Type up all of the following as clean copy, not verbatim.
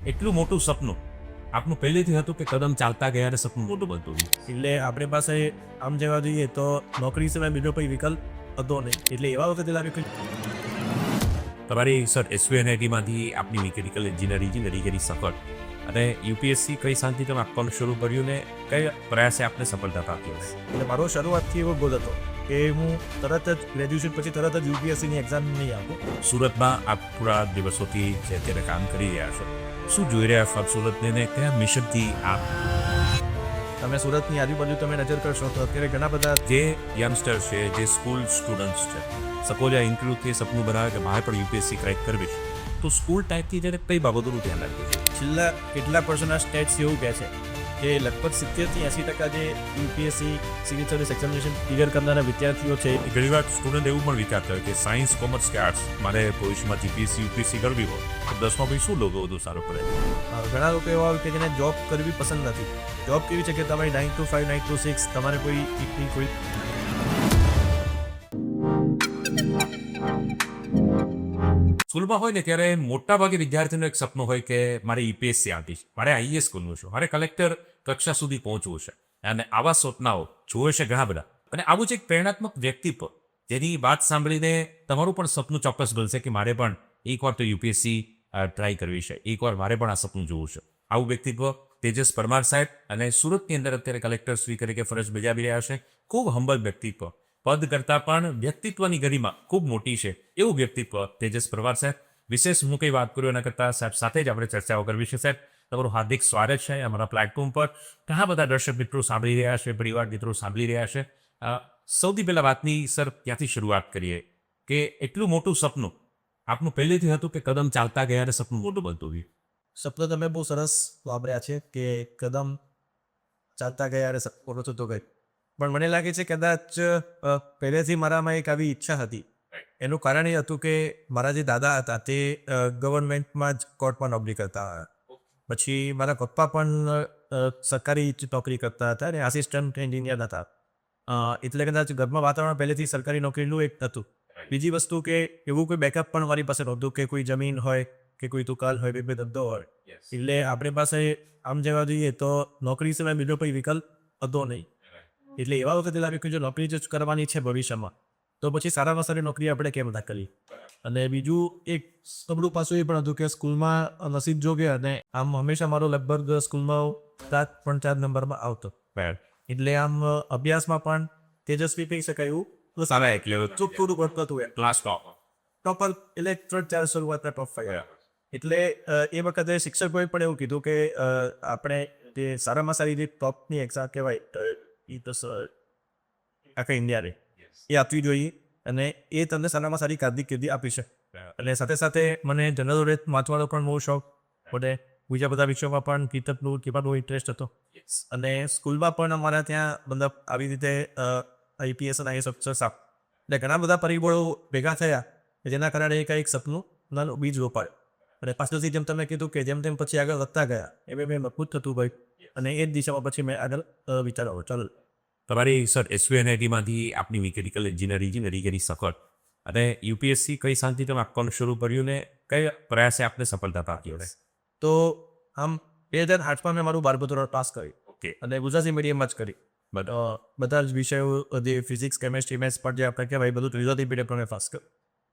એટલું મોટું સપનું આપનું પહેલેથી હતું કે કદમ ચાલતા ગયા અને સપનું મોટું બનતું ગયું? એટલે આપણી પાસે આમ જવા જોઈએ તો નોકરી સિવાય બીજો કોઈ વિકલ્પ હતો નહીં. એટલે એવા વખતે લાગ્યું કે તમારી સર એસવીએનઆઈટીમાંથી આપની મિકેનિકલ એન્જિનિયરિંગ કરી સફળ અને યુપીએસસી કઈ શાંતિ તમે આપવાનું શરૂ કર્યું ને કયા પ્રયાસે આપને સફળતા પ્રાપ્તિ હશે? એટલે મારો શરૂઆતથી એવો ગોલ હતો કે હું તરત જ ગ્રેજ્યુએશન પછી તરત જ યુપીએસસીની એક્ઝામ નહીં આપું. સુરતમાં આપ થોડા દિવસોથી જે અત્યારે કામ કરી રહ્યા છો, શું જોઈ રહ્યા છો આપ સુરતને ને કયા મિશનથી આપ તમે સુરતની આજુબાજુ તમે નજર કરશો તો અત્યારે ઘણા બધા જે યંગસ્ટર છે, જે સ્કૂલ સ્ટુડન્ટ્સ છે, સપોઝ આ ઇન્ટરવ્યૂથી સપનું બનાવે કે મારે પણ યુપીએસસી ક્રેક કરવી છે, તો સ્કૂલ ટાઈપથી જ્યારે કઈ બાબતોનું ધ્યાન રાખવું છે? છેલ્લા કેટલા પર્સનના સ્ટેટ્સ એવું કહે છે કે લગભગ 70થી 80% જે UPSC civil service examination clear કરનારા વિદ્યાર્થીઓ છે ઘણીવાર સ્ટુડન્ટ એવું પણ વિચારતા હોય કે સાયન્સ, કોમર્સ કે આર્ટ્સ મારે ભવિષ્યમાં જીપીએસસી યુપીએસસી કરવી હોય તો 10માં પછી શું લોકો વધુ સારું પડે? ઘણા લોકો એવા હોય કે જેને જોબ કરવી પસંદ નથી. જોબ કેવી છે કે તમારી 9 to 5 9 to 6 તમારે કોઈ સ્કૂલમાં હોય ને ત્યારે મોટાભાગે વિદ્યાર્થીનું એક સપનું હોય કે મારે યુપીએસસી આપી છે, મારે આઈએએસ કરવું છે, મારે કલેક્ટર કક્ષા સુધી પહોંચવું છે અને આવા સપનાઓ જોવે છે ઘણા બધા. અને આવું જ એક પ્રેરણાત્મક વ્યક્તિત્વ જેની વાત સાંભળીને તમારું પણ સપનું ચોક્કસ બનશે કે મારે પણ એકવાર તો યુપીએસસી ટ્રાય કરવી છે, એકવાર મારે પણ આ સપનું જોવું છે. આવું વ્યક્તિત્વ તેજસ પરમાર સાહેબ અને સુરતની અંદર અત્યારે કલેક્ટર શ્રી તરીકે ફરજ બજાવી રહ્યા છે. ખૂબ હંબલ વ્યક્તિત્વ, પદ કરતાં પણ વ્યક્તિત્વની ગરિમા ખૂબ મોટી છે એવું વ્યક્તિત્વ તેજસ પરમાર સાહેબ. વિશેષ હું કંઈ વાત કરું એના કરતાં સાહેબ સાથે જ આપણે ચર્ચાઓ કરવી છે. સાહેબ તમારું હાર્દિક સ્વાગત છે અમારા પ્લેટફોર્મ પર. ઘણા બધા દર્શક મિત્રો સાંભળી રહ્યા છે, પરિવાર મિત્રો સાંભળી રહ્યા છે. સૌથી પહેલાં વાતની સર ત્યાંથી શરૂઆત કરીએ કે એટલું મોટું સપનું આપનું પહેલેથી હતું કે કદમ ચાલતા ગયા અને સપનું મોટું બનતું ગયું? શબ્દ તમે બહુ સરસ વાપર્યા છે કે કદમ ચાલતા ગયા અને સપનું થતું ગયું. પણ મને લાગે છે કદાચ પહેલેથી મારામાં એક આવી ઈચ્છા હતી. એનું કારણ એ હતું કે મારા જે દાદા હતા તે ગવર્મેન્ટમાં જ કોર્ટમાં નોકરી કરતા હતા. પછી મારા પપ્પા પણ સરકારી નોકરી કરતા હતા અને આસિસ્ટન્ટ એન્જિનિયર હતા. એટલે કદાચ ઘરમાં વાતાવરણ પહેલેથી સરકારી નોકરીનું એક હતું. બીજી વસ્તુ કે એવું કોઈ બેકઅપ પણ મારી પાસે નહોતું કે કોઈ જમીન હોય કે કોઈ દુકાન હોય, બે ધંધો હોય. એટલે આપણી પાસે આમ જવા જોઈએ તો નોકરી સિવાય બીજો કોઈ વિકલ્પ હતો નહીં. એટલે એવા વખતે લાગ્યું કે જો નોકરી જ કરવાની છે ભવિષ્યમાં તો પછી સારામાં સારી નોકરી આપણે કેમ ના કરી. અને બીજું એક નબળું પાસું એ પણ હતું કે સ્કૂલમાં નસીબ જોગે અને આમ હંમેશા મારો લગભગ સ્કૂલમાં 4 નંબરમાં આવતો. એટલે આમ અભ્યાસમાં પણ તેજસ્વી કહી શકાય એવું સારા એટલે ચૂપ થોડું પડતું હતું. ક્લાસ ટોપ ટોપર એટલે 3-4 શરૂઆતના ટોપ 5. એટલે એ વખતે શિક્ષકોએ પણ એવું કીધું કે આપણે જે સારામાં સારી જે ટોપની એક્ઝામ કહેવાય એ તો આખા ઇન્ડિયાને એ આપવી જોઈએ અને એ તમને સારામાં સારી કારકિર્દી આપી છે. અને સાથે સાથે મને જનરલ નોલેજ વાંચવાનો પણ બહુ શોખ, મને બીજા બધા વિષયોમાં પણ કિતાબનું બહુ ઇન્ટરેસ્ટ હતો. અને સ્કૂલમાં પણ અમારા ત્યાં મતલબ આવી રીતે આઈપીએસ અને આઈએસ ઓફિસર્સ એટલે ઘણા બધા પરિબળો ભેગા થયા જેના કારણે એક સપનું નાનું બીજ રોપાયું. અને પાછળથી જેમ તમે કીધું કે જેમ તેમ પછી આગળ વધતા ગયા એમ મેં મજબૂત થતું ભાઈ અને એ જ દિશામાં પછી મેં આગળ વિચારો ચાલો. તમારી સર એસવીએનઆઈટીમાંથી આપની મિકેનિકલ એન્જિનિયરિંગ કરી સફળ અને યુપીએસસી કઈ શાંતિ તમે આપવાનું શરૂ કર્યું ને કયા પ્રયાસે આપને સફળતા પ્રાપ્તિ હશે? તો આમ 2008માં મેં મારું 12મું ધોરણ પાસ કર્યું. ઓકે. અને ગુજરાતી મીડિયમમાં જ કરી. બધા જ વિષયો જે ફિઝિક્સ, કેમેસ્ટ્રી, મેથ્સ પણ જે આપણે કહેવાય બધું ગુજરાતી મીડિયમ મેં પાસ કર્યું.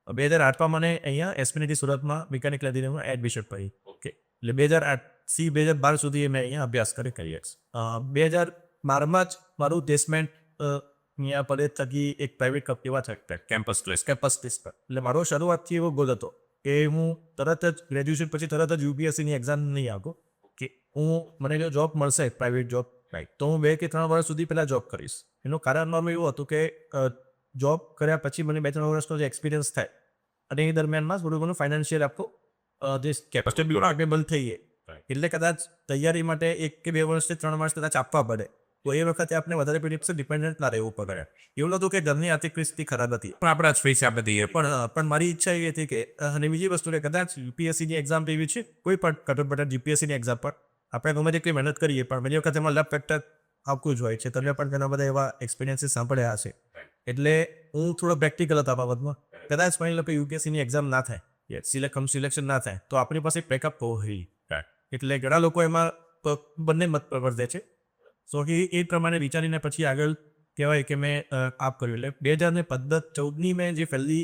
2008માં મને અહીંયા એસપીએનઆઈટી સુરતમાં મિકેનિકલ એન્જિનિયરિંગમાં એડમિશન પડી. ઓકે. એટલે 2008થી 2012 સુધી મેં અહીંયા અભ્યાસ કરી 2012માં જ મારું પ્લેસમેન્ટ અહીંયા પડે થકી એક પ્રાઇવેટ કંપનીમાં છે કેમ્પસ કેમ્પસ પ્લેસમેન્ટ. એટલે મારો શરૂઆતથી એવો ગોલ હતો કે હું તરત જ ગ્રેજ્યુએશન પછી તરત જ યુપીએસસીની એક્ઝામ નહીં આપું કે મને જો જોબ મળશે પ્રાઇવેટ જોબ તો હું 2 કે 3 વર્ષ સુધી પહેલાં જોબ કરીશ. એનું કારણ મારું એવું હતું કે જોબ કર્યા પછી મને 2-3 વર્ષનો જે એક્સપિરિયન્સ થાય અને એ દરમિયાનમાં થોડું ઘણું ફાઇનાન્શિયલ આપણું જે કેપેબલ થઈએ. એટલે કદાચ તૈયારી માટે 1 કે 2 વર્ષથી 3 વર્ષ કદાચ આપવા પડે તો એ વખતે આપણે વધારે પેલી ડિપેન્ડન્ટ ના રહેવું પડે. એવું નહોતું કે ઘરની આર્થિક પરિસ્થિતિ ખરાબ હતી પણ આપણા જ પૈસા આપણે દઈએ પણ મારી ઈચ્છા એવી હતી કે અને બીજી વસ્તુ કે કદાચ યુપીએસસીની એક્ઝામ એવી છે કોઈ પણ કટોકટ જીપીએસસીની એક્ઝામ પર આપણે ગમે તેટલી મહેનત કરીએ પણ ઘણી વખત એમાં લક ફેક્ટર આવતું જ હોય છે. તમે પણ ઘણા બધા એવા એક્સપિરિયન્સીસ સાંભળ્યા હશે. એટલે હું થોડો પ્રેક્ટિકલ હતા બાબતમાં. કદાચ માની લો કે યુપીએસસીની એક્ઝામ ના થાય, સિલેક્શન ના થાય તો આપણી પાસે બેકઅપ હોવો જોઈએ. એટલે ઘણા લોકો એમાં બંને મત પ્રવર્તે છે. સો એ પ્રમાણે વિચારીને પછી આગળ કહેવાય કે મેં આપ કર્યું. એટલે 2014 મેં જે પહેલી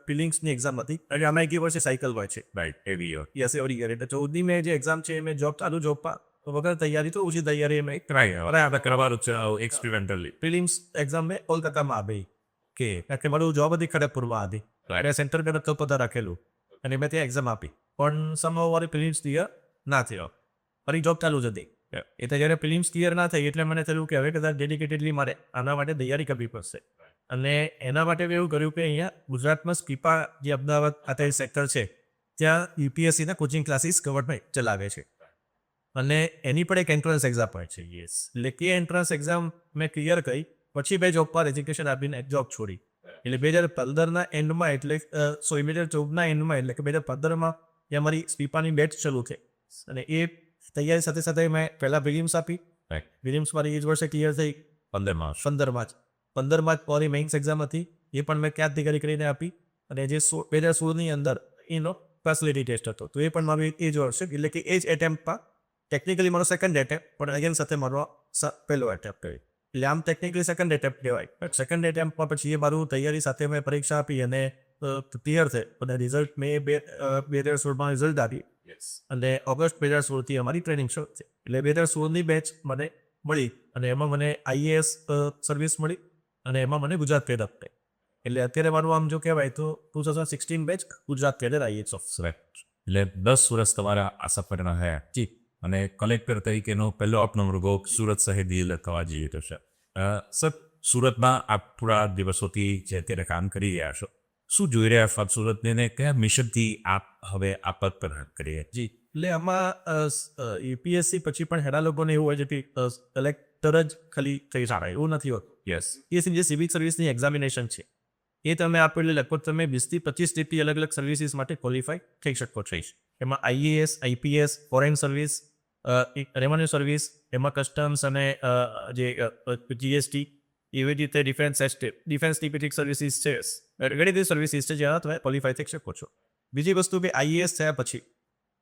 ફિલિંગ્સની એક્ઝામ હતી, એટલે આમાં એક વર્ષે સાયકલ હોય છે, રાઈટ એવી યર યસ એવરી યર. એટલે 14ની મેં જે એક્ઝામ છે મેં જોબમાં વગર તૈયારી તો ઓછી તૈયારી મેં ટ્રાય અરે આપણે કરવાનું છે એક્સપેરિમેન્ટલી. પ્રિલિમ્સ એક્ઝામ મેં કોલકાતામાં આપી કે કારણ કે મારું જોબ હતી ખડગપુરમાં હતી, એટલે સેન્ટર મેં કલકત્તા રાખેલું અને મેં ત્યાં એક્ઝામ આપી, પણ સમહાવ મારી પ્રિલિમ્સ ક્લિયર ના થયો. મારી જોબ ચાલુ જ હતી. એટલે જ્યારે પ્રિલિમ્સ ક્લિયર ના થઈ એટલે મને થયું કે હવે કદાચ ડેડિકેટેડલી મારે આના માટે તૈયારી કરવી પડશે. અને એના માટે મેં એવું કર્યું કે અહીંયા ગુજરાતમાં સ્પીપા જે અમદાવાદ ખાતે સેક્ટર છે ત્યાં યુપીએસસીના કોચિંગ ક્લાસીસ ગવર્મેન્ટ ચલાવે છે અને એની પણ એક એન્ટ્રન્સ એક્ઝામ હોય છે. યસ, એટલે કે એન્ટ્રન્સ એક્ઝામ મેં ક્લિયર કરી પછી મેં જોબ પર એજ્યુકેશન આપીને જોબ છોડી. એટલે 2015ના એન્ડમાં, એટલે 2014ના એન્ડમાં, એટલે કે 2015માં જે અમારી સ્પીપાની બેચ શરૂ થઈ અને એ તૈયારી સાથે સાથે મેં પહેલાં પ્રિલિમ્સ આપી. પ્રિલિમ્સ મારી એ જ વર્ષે ક્લિયર થઈ 15માં જ મારી મેઇન્સ એક્ઝામ હતી, એ પણ મેં ક્યાં તૈયારી કરીને આપી. અને જે 2016ની અંદર એનો પર્સનાલિટી ટેસ્ટ હતો તો એ પણ મારું એ જ વર્ષે, એટલે કે એ જ એટેમ્પમાં ટેકનિકલી મારો સેકન્ડ એટેમ્પ, પણ અગેન સાથે મારો પહેલો એટેમ્પ કર્યો. એટલે આમ ટેકનિકલી સેકન્ડ એટેમ્પ કહેવાય. સેકન્ડ એટેમ્પમાં પછી એ મારું તૈયારી સાથે મેં પરીક્ષા આપી અને ક્લિયર થઈ. અને રિઝલ્ટ મેં 2016માં રિઝલ્ટ આપી અને ઓગસ્ટ 2016થી અમારી ટ્રેનિંગ શરૂ થઈ. એટલે 2016ની બેચ મને મળી અને એમાં મને આઈએએસ સર્વિસ મળી અને એમાં મને ગુજરાત કેડર થઈ. એટલે અત્યારે મારું આમ જો કહેવાય તો 2016 batch Gujarat cadre IAS officer. એટલે 10 વર્ષ તમારા આ સફરના હે જી. અને કલેક્ટર તરીકેનો પહેલો આપનો મૃગો સુરત શહેર થવા જઈએ તો છે. સર, સુરતમાં આપ થોડા દિવસોથી જે અત્યારે કામ કરી રહ્યા છો, શું જોઈ રહ્યા છો આપ સુરતને ને કયા મિશનથી આપ હવે આ પદ પર કરીએ? જી, એટલે આમાં યુપીએસસી પછી પણ હેડા લોકોને એવું હોય છે કે કલેક્ટર જ ખાલી થઈ શકે, એવું નથી હોતું. યસ, જે સિવિલ સર્વિસની એક્ઝામિનેશન છે એ તમે આપો એટલે લગભગ તમે 20-25 જેટલી અલગ અલગ સર્વિસીસ માટે ક્વોલિફાય થઈ શકો છો. એમાં IAS, IPS, foreign service, revenue service, એમાં કસ્ટમ્સ અને જે જીએસટી, એવી રીતે ડિફેન્સ ડિપ્લોમેટિક સર્વિસીસ છે. ઘણી બધી સર્વિસીસ છે જ્યાં તમે ક્વોલિફાય થઈ શકો છો. બીજી વસ્તુ કે આઈએએસ થયા પછી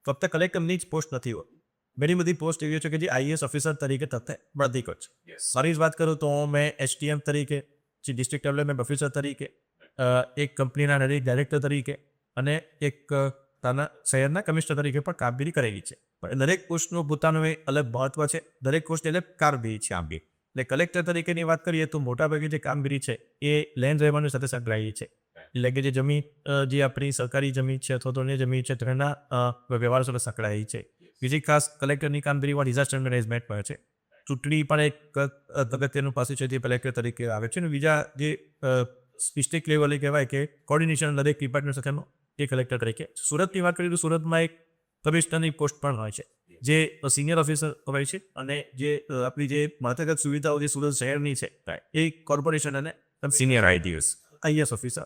ફક્ત કલેક્ટરની જ પોસ્ટ નથી હોતી, ઘણી બધી પોસ્ટ એવી છે કે જે આઈએએસ ઓફિસર તરીકે તમને મળતી હોય છે. મારી જ વાત કરું તો મેં એસટીએમ તરીકે, જે ડિસ્ટ્રિક્ટ ડેવલપમેન્ટ ઓફિસર તરીકે, એક કંપનીના ડાયરેક્ટર તરીકે અને એક તાના શહેરના કમિશનર તરીકે પણ કામગીરી કરેલી છે. પણ દરેક પોસ્ટનું પોતાનું એક અલગ મહત્વ છે, દરેક પોસ્ટ એટલે કામગીરી છે આમ બી. એટલે કલેક્ટર તરીકેની વાત કરીએ તો મોટાભાગે જે કામગીરી છે એ લેન્ડ રેવન્યુ સાથે સંકળાયેલી છે. એટલે કે જે જમીન, જે આપણી સરકારી જમીન છે અથવા તો અન્ય જમીન છે તેના વ્યવહાર સાથે સંકળાયેલી છે. બીજી ખાસ કલેક્ટરની કામગીરીમાં ડિઝાસ્ટર મેનેજમેન્ટ પણ છે. ચૂંટણી પણ એક અગત્યનું પાસું છે જે કલેક્ટર તરીકે આવે છે. અને બીજા જે ડિસ્ટ્રિક્ટ લેવલે કહેવાય કે કોર્ડિનેશન દરેક ડિપાર્ટમેન્ટ સાથેનો એ કલેક્ટર તરીકે. સુરતની વાત કરીએ તો સુરતમાં એક કમિશનરની પોસ્ટ પણ હોય છે જે સિનિયર ઓફિસર હોય છે અને જે આપણી જે માળખાગત સુવિધાઓ જે સુરત શહેરની છે એ કોર્પોરેશન અને senior IAS officer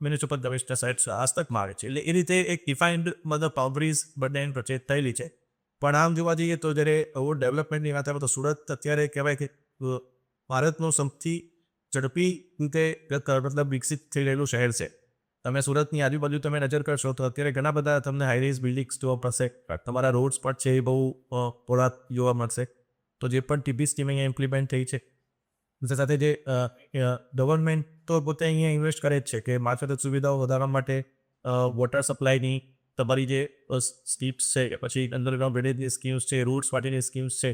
municipal commissioner સાહેબ હસ્તકમાં આવે છે. એટલે એ રીતે એક ડિફાઇન્ડ મતલબ બાઉન્ડ્રીઝ બંને પ્રચેત થયેલી છે. પણ આમ જોવા જઈએ તો જ્યારે ડેવલપમેન્ટની વાત આવે તો સુરત અત્યારે કહેવાય કે ભારતનું સૌથી ઝડપી રીતે મતલબ વિકસિત થઈ રહેલું શહેર છે. તમે સુરતની આજુબાજુ તમે નજર કરશો તો અત્યારે ઘણા બધા તમને હાઈરેઝ બિલ્ડિંગ્સ જોવા મળશે. તમારા રોડ્સ પણ છે એ બહુ પોળા જોવા મળશે. તો જે પણ ટીપી સ્કીમ અહીંયા ઇમ્પ્લિમેન્ટ થઈ છે સાથે જે ગવર્મેન્ટ તો પોતે અહીંયા ઇન્વેસ્ટ કરે જ છે કે માળખાગત સુવિધાઓ વધારવા માટે વોટર સપ્લાયની તમારી જે સ્કીમ્સ છે કે પછી અંડરગ્રાઉન્ડ ડ્રેનેજની સ્કીમ્સ છે, રૂટ્સ માટેની સ્કીમ્સ છે,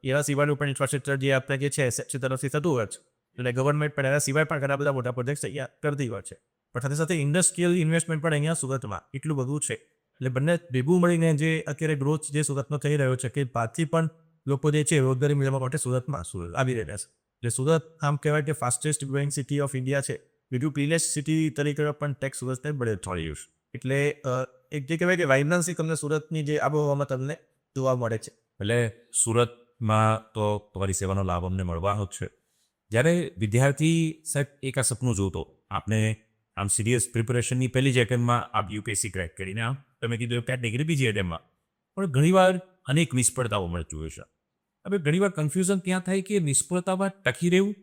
એના સિવાયનું પણ ઇન્ફ્રાસ્ટ્રક્ચર જે આપણે જે છે એસએચસી તરફથી થતું હોય છે. એટલે ગવર્મેન્ટ પણ એના સિવાય પણ ઘણા બધા મોટા પ્રોજેક્ટ્સ અહીંયા કરતી હોય છે. પણ સાથે સાથે ઇન્ડસ્ટ્રીયલ ઇન્વેસ્ટમેન્ટ પણ અહીંયા સુરતમાં એટલું બધું છે. એટલે બંને ભેગું મળીને જે અત્યારે ગ્રોથ જે સુરતનો થઈ રહ્યો છે કે બહારથી પણ લોકો જે છે રોજગારી મેળવવા માટે સુરતમાં આવી રહ્યા છે. એટલે સુરત આમ કહેવાય કે fastest growing city of India છે. બીજું ક્લીનેસ્ટ સિટી તરીકે પણ ટેક્સ સુરતને મળે થયું છે. એટલે એક જે કહેવાય કે વાઇબ્રન્સી તમને સુરતની જે આબોહવામાં તમને જોવા મળે છે. એટલે સુરતમાં તો તમારી સેવાનો લાભ અમને મળવાનો જ છે. જ્યારે વિદ્યાર્થી સાહેબ એક આ સપનું જોતો, આપને આમ સિરિયસ પ્રિપરેશનની પહેલી જ એટેમ્પમાં આપ યુપીએસસી ક્રેક કરીને આમ તમે કીધું કેટેગરી બીજી એટેમ્પમાં પણ ઘણીવાર અનેક નિષ્ફળતાઓ મળતી હોય છે. હવે ઘણીવાર કન્ફ્યુઝન ત્યાં થાય કે નિષ્ફળતામાં ટકી રહેવું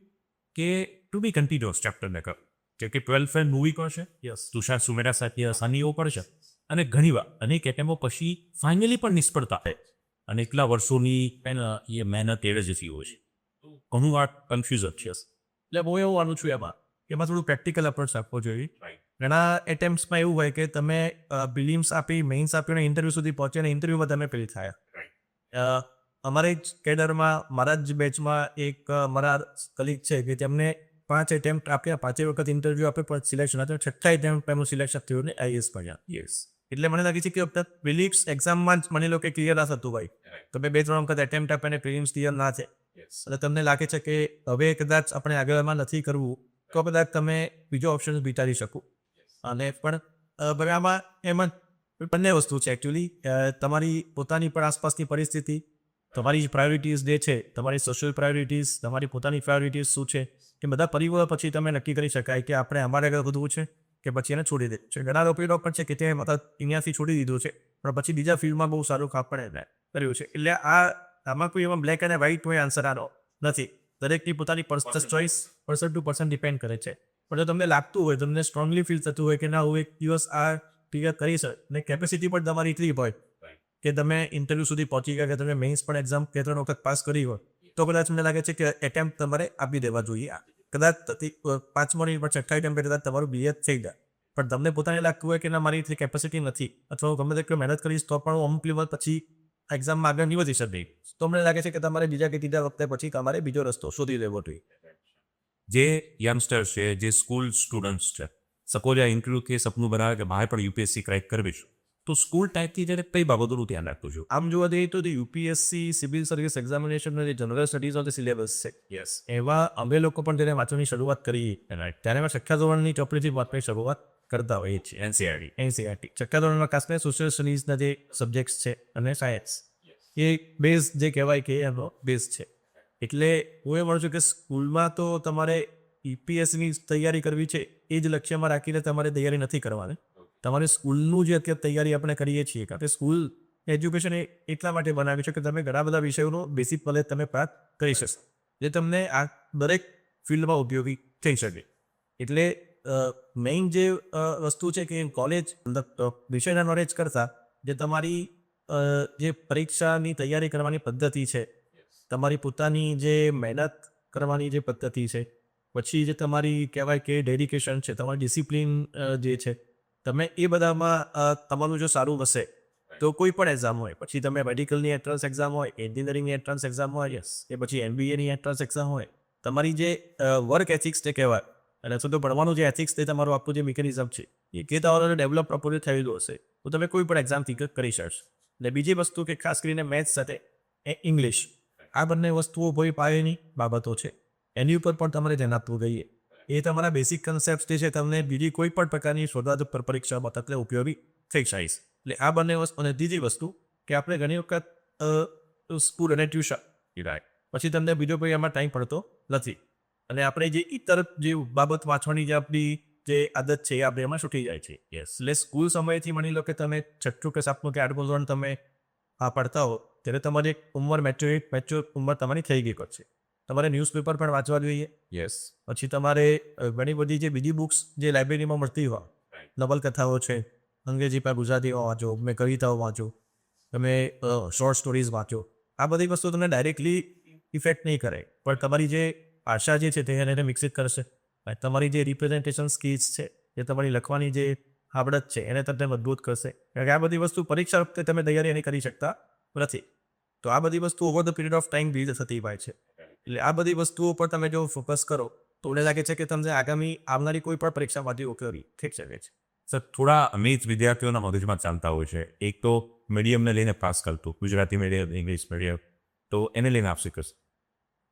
કે ટુ બી કન્ટિન્યુઅસ ચેપ્ટરને કર. જેમ કે 12 ફેન મૂવી કરશે, યસ, તુષાર સુમેરા સાથે સનીઓ કરશે અને ઘણીવાર અનેક એટેમ્પો પછી ફાઇનલી પણ નિષ્ફળતા થાય અને એટલા વર્ષોની એ મહેનત એળ જતી હોય છે ઘણું આ કન્ફ્યુઝન છે. એટલે હું એવું માનું છું એમાં થોડું પ્રેક્ટિકલ અપ્રોચ આપવો જોઈએ. ઘણા એટેમ્પ્સમાં એવું હોય કે તમે પ્રિલિમ્સ આપી, મેઇન્સ આપી અને ઇન્ટરવ્યૂ સુધી પહોંચ્યા અને ઇન્ટરવ્યૂમાં તમે ફેલ થયા. અમારે જ કેડરમાં મારા જ બેચમાં એક મારા કલીગ છે કે તેમને 5 એટેમ્પ્ટ આપ્યા, 5 વખત ઇન્ટરવ્યૂ આપ્યો પણ સિલેક્શન હતું. 6થા એટેમ્પ્ટ એમનું સિલેક્શન થયું ને આઈએસ પડ્યા. યસ એટલે મને લાગે છે કે પ્રિલિમ્સ એક્ઝામમાં જ માની લો કે ક્લિયર ના થતું હોય, તમે 2-3 વખત એટેમ્પ્ટ આપ્યા અને પ્રિલિમ્સ ક્લિયર ના છે અને તમને લાગે છે કે હવે કદાચ આપણે આગળમાં નથી કરવું, તો કદાચ તમે બીજો ઓપ્શન વિચારી શકો. અને પણ બરાબર એમાં બંને વસ્તુ છે એકચ્યુઅલી. તમારી પોતાની પણ આસપાસની પરિસ્થિતિ, તમારી પ્રાયોરિટીઝ જે છે, તમારી સોશિયલ પ્રાયોરિટીઝ, તમારી પોતાની પ્રાયોરિટીઝ શું છે, એ બધા પરિબળો પછી તમે નક્કી કરી શકાય કે આપણે અમારે આગળ વધવું છે કે પછી એને છોડી દે છે. ઘણા લોકો પણ છે કે તે મતલબ અહીંયાથી છોડી દીધું છે પણ પછી બીજા ફિલ્ડમાં બહુ સારું કામ પણ કર્યું છે. એટલે આમાં કોઈ એમાં બ્લેક અને વ્હાઇટ કોઈ આન્સર આનો નથી. દરેકની પોતાની personal choice person to person depend કરે છે. પણ જો તમને લાગતું હોય, તમને સ્ટ્રોંગલી ફીલ થતું હોય કે ના હું એક દિવસ આ ક્લિયર કરીશ અને કેપેસિટી પણ તમારી એટલી હોય કે તમે ઇન્ટરવ્યૂ સુધી પહોંચી ગયા, કે તમે મેઇન્સ પણ એક્ઝામ 2-3 વખત પાસ કરી હોય, તો કદાચ મને લાગે છે કે એટેમ્પ્ટ તમારે આપી દેવા જોઈએ. કદાચ 5મા પણ 6થા એટેમ્પ્ટ કદાચ તમારું બીએ થઈ જાય પણ તમને પોતાને લાગતું હોય કે ના મારી એટલી કેપેસિટી નથી અથવા હું ગમે તેટલી મહેનત કરીશ તો પણ હું અમુક લેવલ પછી એક્ઝામમાં આગળ નહીં વધી શકે, તો મને લાગે છે કે તમારે બીજા કે ત્રીજા વખતે પછી તમારે બીજો રસ્તો શોધી લેવો જોઈએ. જે યંગસ્ટર છે, જે સ્કૂલ સ્ટુડન્ટ્સ છે, સપોઝ આ ઇન્ટરવ્યૂ કે સપનું બનાવે કે મારે પણ યુપીએસસી ક્રેક કરવી છે, તો સ્કૂલ ટાઈપથી જ્યારે કઈ બાબતોનું ધ્યાન રાખવું છું? આમ જોવા જઈએ તો યુપીએસસી સિવિલ સર્વિસ એક્ઝામિનેશન જે general studies of the syllabus છે, યસ એવા અમે લોકો પણ જ્યારે વાંચવાની શરૂઆત કરી ત્યારે અમે 6થા ધોરણની ચોપડીથી વાંચવાની શરૂઆત કરતા હોઈએ છીએ. એનસીઆરટી 6થા ધોરણમાં ખાસ કરીને સોશિયલ સ્ટડીઝના જે સબ્જેક્ટ્સ છે અને સાયન્સ, એ બેઝ જે કહેવાય કે એનો બેઝ છે. એટલે હું એ માનું છું કે સ્કૂલમાં તો તમારે યુપીએસસીની તૈયારી કરવી છે એ જ લક્ષ્યમાં રાખીને તમારે તૈયારી નથી કરવાની. તમારે સ્કૂલનું જે અત્યારે તૈયારી આપણે કરીએ છીએ, કારણ કે સ્કૂલ એજ્યુકેશન એટલા માટે બનાવ્યું છે કે તમે ઘણા બધા વિષયોનું બેસિક નોલેજ તમે પ્રાપ્ત કરી શકશો, જે તમને આ દરેક ફિલ્ડમાં ઉપયોગી થઈ શકે. એટલે મેઇન જે વસ્તુ છે કે કોલેજ વિષયના નોલેજ કરતાં જે તમારી જે પરીક્ષાની તૈયારી કરવાની પદ્ધતિ છે, તમારી પોતાની જે મહેનત કરવાની જે પદ્ધતિ છે, પછી જે તમારી કહેવાય કે ડેડિકેશન છે, તમારી ડિસિપ્લિન જે છે, તમે એ બધામાં તમારું જો સારું હશે તો કોઈ પણ એક્ઝામ હોય, પછી તમે મેડિકલની એન્ટ્રન્સ એક્ઝામ હોય, એન્જિનિયરિંગની એન્ટ્રન્સ એક્ઝામ હોય, યસ, એ પછી એમબીએની એન્ટ્રન્સ એક્ઝામ હોય, તમારી જે વર્ક એથિક્સ જે કહેવાય અને અથવા તો ભણવાનું જે એથિક્સ તે તમારું આખું જે મિકેનિઝમ છે એ કે તમારું ડેવલપ પ્રોપરલી થયેલું હશે તો તમે કોઈ પણ એક્ઝામથી કરી શકશો. અને બીજી વસ્તુ કે ખાસ કરીને મેથ્સ સાથે ઇંગ્લિશ, આ બંને વસ્તુઓ કોઈ પાયાની બાબતો છે, એની ઉપર પણ તમારે ધ્યાન આપવું જોઈએ. એ તમારા બેસિક કન્સેપ્ટ જે છે તમને બીજી કોઈ પણ પ્રકારની સ્પર્ધાત્મક પરીક્ષામાં તકલે ઉપયોગી થઈ જાય. એટલે આ બંને વસ્તુ. અને ત્રીજી વસ્તુ કે આપણે ઘણી વખત સ્કૂલ અને ટ્યુશન પછી તમને બીજો કોઈ એમાં ટાઈમ પડતો નથી અને આપણે જે ઇતર જે બાબત વાંચવાની જે આપણી જે આદત છે એ આપણે એમાં છૂટી જાય છે. યસ, એટલે સ્કૂલ સમયથી માની લો કે તમે 6થું કે 7મું કે 8મું ધોરણ તમે પડતા હો ત્યારે તમારી ઉંમર મેચ્યોર ઉંમર તમારી થઈ ગઈ છે. તમારે ન્યૂઝપેપર પણ વાંચવા જોઈએ. યસ, પછી તમારે ઘણી બધી જે બીજી બુક્સ જે લાઇબ્રેરીમાં મળતી હોય, નવલકથાઓ છે, અંગ્રેજી પર ગુજરાતીમાં વાંચો, તમે કવિતાઓ વાંચો, તમે શોર્ટ સ્ટોરીઝ વાંચો. આ બધી વસ્તુ તમને ડાયરેક્ટલી ઇફેક્ટ નહીં કરે પણ તમારી જે ભાષા જે છે તેને વિકસિત કરશે. તમારી જે રિપ્રેઝન્ટેશન સ્કિલ્સ છે, જે તમારી લખવાની જે આવડત છે એને તમને મજબૂત કરશે. કારણ કે આ બધી વસ્તુ પરીક્ષા વખતે તમે તૈયારી નહીં કરી શકતા નથી, તો આ બધી વસ્તુ over the period of time build થતી હોય છે. એટલે આ બધી વસ્તુઓ પર તમે જો ફોકસ કરો તો મને લાગે છે કે તમને આવનારી કોઈ પણ પરીક્ષામાંથી ઉપયોગી થઈ શકે છે. સર થોડા અમીર વિદ્યાર્થીઓના મગજમાં ચાલતા હોય છે, એક તો મીડિયમને લઈને પાસ કરતું, ગુજરાતી મીડિયમ, ઇંગ્લિશ મીડિયમ, તો એને લઈને આપશે કશું?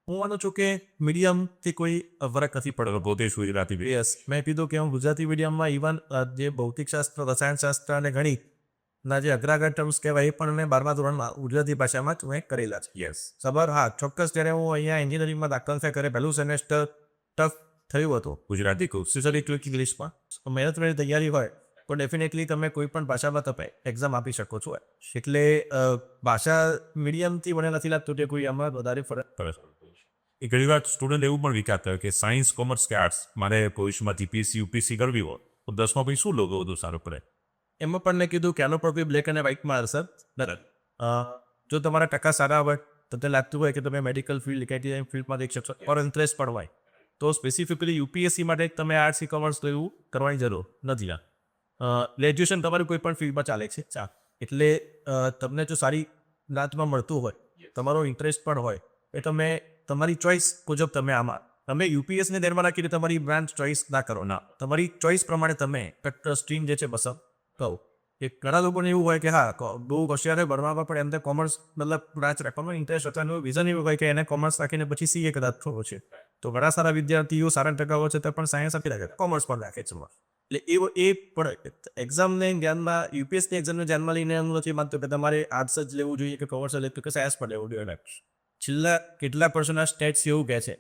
હું માનું છું કે મીડિયમથી કોઈ ફરક નથી પડતો. પોતે શું ગુજરાતી યસ, મેં કીધું કે હું ગુજરાતી મીડિયમમાં ઇવન જે ભૌતિકશાસ્ત્ર, રસાયણશાસ્ત્ર અને ગણિતના જે અગ્રાગર ટર્મ્સ કહેવાય એ પણ મેં 12મા ધોરણમાં ગુજરાતી ભાષામાં જ મેં કરેલા છે. યસ, સબર, હા, ચોક્કસ. જ્યારે હું અહીંયા એન્જિનિયરિંગમાં દાખલ થયા કરે પહેલું સેમેસ્ટર ટફ થયું હતું ગુજરાતી કહું સ્પેશિયલી ટુ ઇંગ્લિશમાં. મહેનતની તૈયારી હોય તો ડેફિનેટલી તમે કોઈ પણ ભાષામાં તમે એક્ઝામ આપી શકો છો. એટલે ભાષા મીડિયમથી મને નથી લાગતું કે કોઈ આમાં વધારે ફરક પડે. એ ઘણી વાર સ્ટુડન્ટ એવું પણ વિચારતા હોય કે સાયન્સ, કોમર્સ કે આર્ટ્સ મારે ભવિષ્યમાં જીપીએસસી યુપીએસસી કરવી હોય તો 10મા પછી શું લોકો વધુ સારું પડે? એમાં પણ મેં કીધું કે આનો પણ બ્લેક અને વ્હાઇટમાં અસર નથી. જો તમારા ટકા સારા હોય તો તે લાગતું હોય કે તમે મેડિકલ ફિલ્ડ કે ફિલ્ડમાં જઈ શકશો ઓર ઇન્ટરેસ્ટ પણ હોય તો સ્પેસિફિકલી યુપીએસસી માટે તમે આર્ટ્સ કોમર્સ લેવું કરવાની જરૂર નથી. ગ્રેજ્યુએશન તમારું કોઈ પણ ફિલ્ડમાં ચાલે છે એટલે તમને જો સારી નાતમાં મળતું હોય તમારો ઇન્ટરેસ્ટ પણ હોય એ તમે તમારી ચોઈસ મુજબ તમે આમાં તમે યુપીએસને ધ્યાનમાં રાખીને તમારી બ્રાન્ચ ચોઈસ ના કરો ના તમારી ચોઈસ પ્રમાણે તમે સ્ટ્રીમ જે છે પસંદ કરો. એક ઘણા લોકોને એવું હોય કે હા બહુ હોશિયાર ભણવામાં પણ એમને કોમર્સ મતલબ બ્રાન્ચ રાખવામાં ઇન્ટરેસ્ટ હતા એનું વિઝન એવું હોય કે એને કોમર્સ રાખીને પછી સીએ કદાચ થવો છે. તો ઘણા સારા વિદ્યાર્થીઓ સારા ટકાઓ છે તે પણ સાયન્સ આપી રાખે કોમર્સ પણ રાખે છે. એટલે એ પણ એક્ઝામને ધ્યાનમાં યુપીએસની એક્ઝામને ધ્યાનમાં લઈને એમ નથી માનતો કે તમારે આર્ટ્સ જ લેવું જોઈએ કે કોમર્સ જ લેવું કે સાયન્સ પણ લેવું જોઈએ. છેલ્લા કેટલા પર્સનના સ્ટેટ્સ એવું કહે છે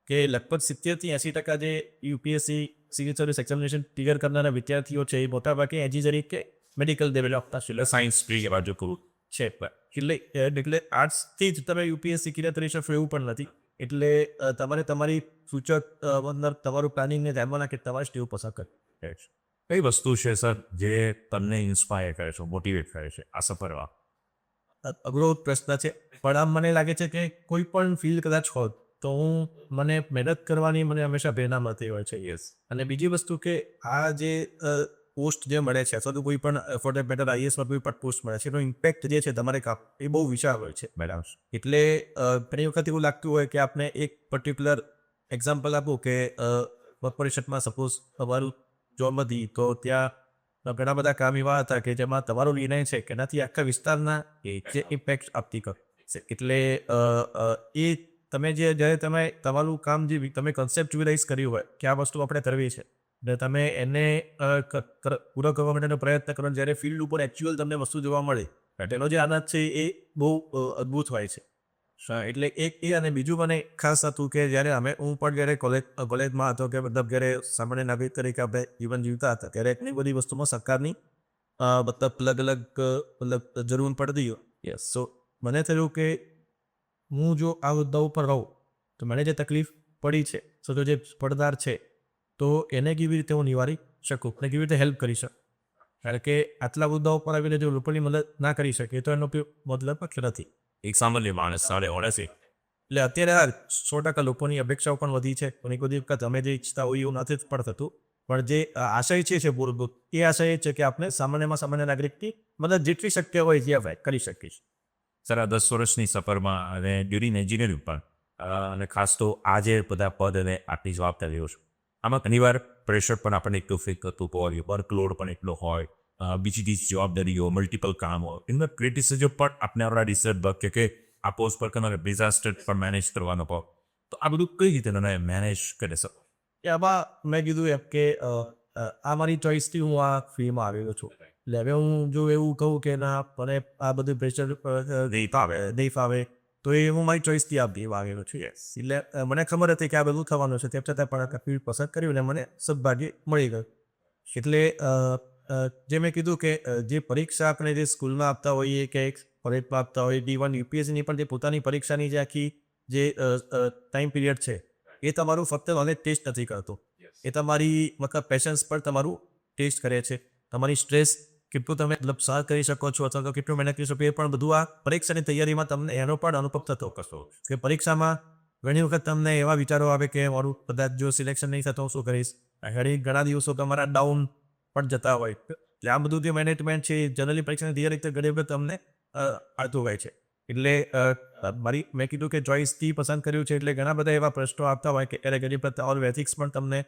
કે લગભગ 70-80% જે UPSC civil service examination clear કરનારા વિદ્યાર્થીઓ છે એ મોટાભાગે એન્જિનિયરિંગ કે મેડિકલ લેવલે આપતા છે સાયન્સ સ્ટ્રીમ એ બાજુ કરું છે. એટલે આર્ટ્સથી જ તમે યુપીએસસી ક્લિયર કરી શકશો એવું પણ નથી. એટલે તમારે તમારી ફ્યુચર તમારું પ્લાનિંગને ધ્યાનમાં રાખી તમારે સ્ટ્રીમ પસંદ કરવી. કઈ વસ્તુ છે સર જે તમને ઇન્સ્પાયર કરે છે મોટિવેટ કરે છે આ સફરમાં? અઘરો પ્રશ્ન છે પણ આમ મને લાગે છે કે કોઈ પણ ફિલ્ડ કદાચ હોત તો મને મહેનત કરવાની મને હંમેશા પ્રેરણા મળતી હોય છે. યસ. અને બીજી વસ્તુ કે આ જે પોસ્ટ જે મળે છે અથવા તો કોઈ પણ ફોર ધેટ મેટર આઈએસમાં કોઈ પણ પોસ્ટ મળે છે એનો ઇમ્પેક્ટ જે છે તમારે કામ એ બહુ વિશાળ હોય છે. બરાબર. એટલે ઘણી વખત એવું લાગતું હોય કે આપણે એક પર્ટિક્યુલર એક્ઝામ્પલ આપું કે કોર્પોરેશનમાં સપોઝ તમારું જોબ હતી તો ત્યાં ઘણા બધા કામ એવા હતા કે જેમાં તમારો નિર્ણય છે કે એનાથી આખા વિસ્તારના જે ઇમ્પેક્ટ આપતી કરે છે. એટલે એ તમે જ્યારે તમે તમારું કામ જે તમે કન્સેપ્ચ્યુઅલાઇઝ કર્યું હોય કે આ વસ્તુ આપણે કરવી છે ને તમે એને પૂરો કરવા માટેનો પ્રયત્ન કરો જ્યારે ફિલ્ડ ઉપર એકચ્યુઅલ તમને વસ્તુ જોવા મળે તેનો જે આનંદ છે એ બહુ અદ્ભુત હોય છે. એટલે એક એ અને બીજું મને ખાસ હતું કે જ્યારે હું પણ જ્યારે કોલેજમાં હતો કે મતલબ જ્યારે સામાન્ય નાગરિક તરીકે આપણે જીવન જીવતા હતા ત્યારે એટલી બધી વસ્તુમાં સરકારની મતલબ અલગ અલગ મતલબ જરૂર પડતી હોય. યસ. સો મને થયું કે હું જો આ મુદ્દા ઉપર રહું તો મને જે તકલીફ પડી છે તો જે પડદાર છે તો એને કેવી રીતે હું નિવારી શકું અને કેવી રીતે હેલ્પ કરી શકું. કારણ કે આટલા મુદ્દાઓ પર આવીને જો લોકોની મદદ ના કરી શકે તો એનો મતલબ નથી. એક સામાન્ય માણસ સારે ઓળશે. એટલે અત્યારે 100% લોકોની અપેક્ષાઓ પણ વધી છે. ઘણી બધી વખત અમે જે ઈચ્છતા હોય એવું નથી પણ થતું. પણ જે આશય છે મૂળભૂત એ આશય એ છે કે આપણે સામાન્યમાં સામાન્ય નાગરિકની મદદ જેટલી શક્ય હોય જે આપણે કરી શકીએ. સર આ 10 વર્ષની સફરમાં અને ડ્યુરિંગ એન્જિનિયરિંગ પણ અને ખાસ તો આ જે બધા પદ અને આટલી જવાબદારીઓ છે આમાં ઘણીવાર પ્રેશર પણ આપણને એટલું ફીલ કરતું હોય વર્કલોડ પણ એટલો હોય બીજી જવાબદારીઓ મલ્ટિપલ કામ હોય ઇન ક્રિટિસિઝમ પણ આપણે આપણા રિસર્ચ કે આ પોસ્ટ પર તમારે ડિઝાસ્ટર પણ મેનેજ કરવાનો હોય તો આ બધું કઈ રીતે તમે મેનેજ કરી શકો? આમાં મેં કીધું એમ કે આ મારી ચોઈસથી હું આ ફિલ્ડમાં આવેલો છું. એટલે હવે હું જો એવું કહું કે ના મને આ બધું પ્રેશર નહીં ફાવે તો એ હું મારી ચોઈસથી આ ફિલ્ડમાં આવેલો છું. એટલે મને ખબર હતી કે આ બધું થવાનું છે તેમ છતાં પણ ફિલ્ડ પસંદ કર્યું અને મને સદભાગ્ય મળી ગયું. એટલે જે મેં કીધું કે જે પરીક્ષા આપણે જે સ્કૂલમાં આપતા હોઈએ કે કોલેજમાં આપતા હોઈએ D1 યુપીએસસીની પણ જે પોતાની પરીક્ષાની જે આખી જે ટાઈમ પીરિયડ છે એ તમારું ફક્ત નોલેજ ટેસ્ટ નથી કરતું. એ તમારી મતલબ પેશન્સ પર તમારું ટેસ્ટ કરે છે. તમારી સ્ટ્રેસ કેટલું તમે મતલબ સહન કરી શકો છો અથવા તો કેટલું મહેનત કરી શકો એ પણ બધું આ પરીક્ષાની તૈયારીમાં તમને એનો પણ અનુભવ થતો કરશો. કે પરીક્ષામાં ઘણી વખત તમને એવા વિચારો આવે કે મારું કદાચ જો સિલેક્શન નહીં થતો હું શું કરીશ. ઘણા દિવસો તમારા ડાઉન પણ જતા હોય. એટલે આ બધું જે મેનેજમેન્ટ છે જનરલી પરીક્ષાની તૈયારી તો ઘણી વખત તમને આવતું હોય છે. એટલે મેં કીધું કે ચોઈસથી પસંદ કર્યું છે એટલે ઘણા બધા એવા પ્રશ્નો આવતા હોય કે ત્યારે ઘણી વખત ઓર એથિક્સ પણ તમને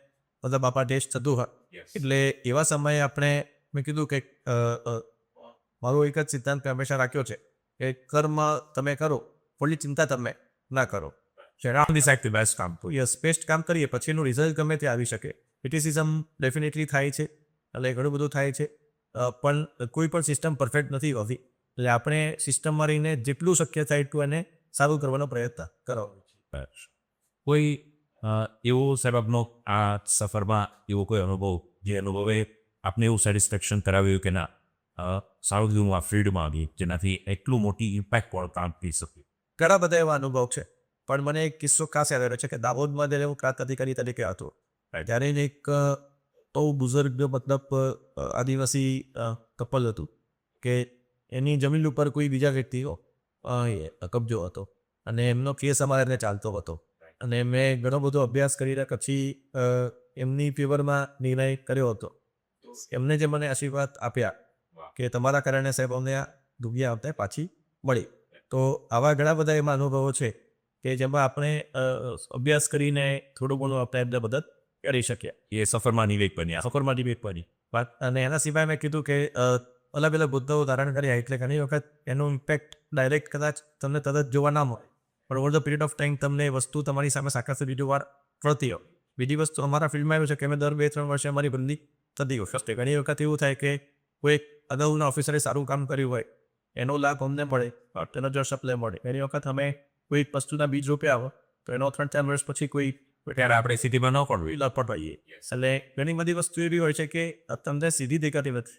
મતલબ આપણા ટેસ્ટ થતું હોય. એટલે એવા સમયે આપણે મેં કીધું કે મારો એક જ સિદ્ધાંત મેં હંમેશા રાખ્યો છે કે કર્મ તમે કરો થોડી ચિંતા તમે ના કરો. બેસ્ટ કામ યસ બેસ્ટ કામ કરીએ પછી એનું રિઝલ્ટ ગમે તે આવી શકે. ક્રિટિસિઝમ ડેફિનેટલી થાય છે એટલે ઘણું બધું થાય છે પણ કોઈ પણ સિસ્ટમ પરફેક્ટ નથી હોતી. એટલે આપણે સિસ્ટમમાં રહીને જેટલું શક્ય થાય એટલું એને સારું કરવાનો પ્રયત્ન કરો. કોઈ એવો સાહેબ આપનો આ સફરમાં એવો કોઈ અનુભવ જે અનુભવે આપને એવું સેટિસ્ફેક્શન કરાવ્યું કે ના સારું થયું હું આ ફિલ્ડમાં આવી જેનાથી એટલું મોટી ઇમ્પેક્ટ કામ કરી શક્યું? ઘણા બધા એવા અનુભવ છે પણ મને એક કિસ્સો ખાસ યાદ આવ્યો છે કે દાહોદમાં જ્યારે હું પ્રાંત અધિકારી તરીકે હતો ત્યારે એક બહુ બુઝુર્ગ મતલબ આદિવાસી કપલ હતું કે એની જમીન ઉપર કોઈ બીજા વ્યક્તિઓ કબજો હતો અને એમનો કેસ અમારે ચાલતો હતો અને મેં ઘણો બધો અભ્યાસ કરીને પછી એમની ફેવરમાં નિર્ણય કર્યો હતો. એમને જે મને આશીર્વાદ આપ્યા કે તમારા કારણે સાહેબ અમને આ દુનિયા આવતા પાછી મળી. તો આવા ઘણા બધા એમાં અનુભવો છે કે જેમાં આપણે અભ્યાસ કરીને થોડું ઘણું આપણે એમને મદદ કરી શકીએ. એ સફરમાં નિવેક બન્યા. સફરમાં ડિબેટ પડી વાત. અને એના સિવાય મેં કીધું કે અલગ અલગ મુદ્દાઓ ધારણ કર્યા એટલે ઘણી વખત એનો ઇમ્પેક્ટ ડાયરેક્ટ કદાચ તમને તરત જોવા ના મળે પણ over the period of time તમને એ વસ્તુ તમારી સામે સાકર બીજું વાર પડતી હોય. બીજી વસ્તુ અમારા ફિલ્ડમાં એવું છે કે અમે દર 2-3 વર્ષે અમારી બદલી થતી હોય. ઘણી વખત એવું થાય કે કોઈ અગાઉના ઓફિસરે સારું કામ કર્યું હોય એનો લાભ અમને મળે, તેનો જો સપ્લાય મળે. ઘણી વખત અમે કોઈ વસ્તુના બીજ રોપ્યા હોય તો એનો 3-4 વર્ષ પછી કોઈ ત્યારે આપણે સિટીમાં ન પડવું. લપટવાઈએ. એટલે ઘણી બધી વસ્તુ એવી હોય છે કે તમને સીધી દેખાતી નથી.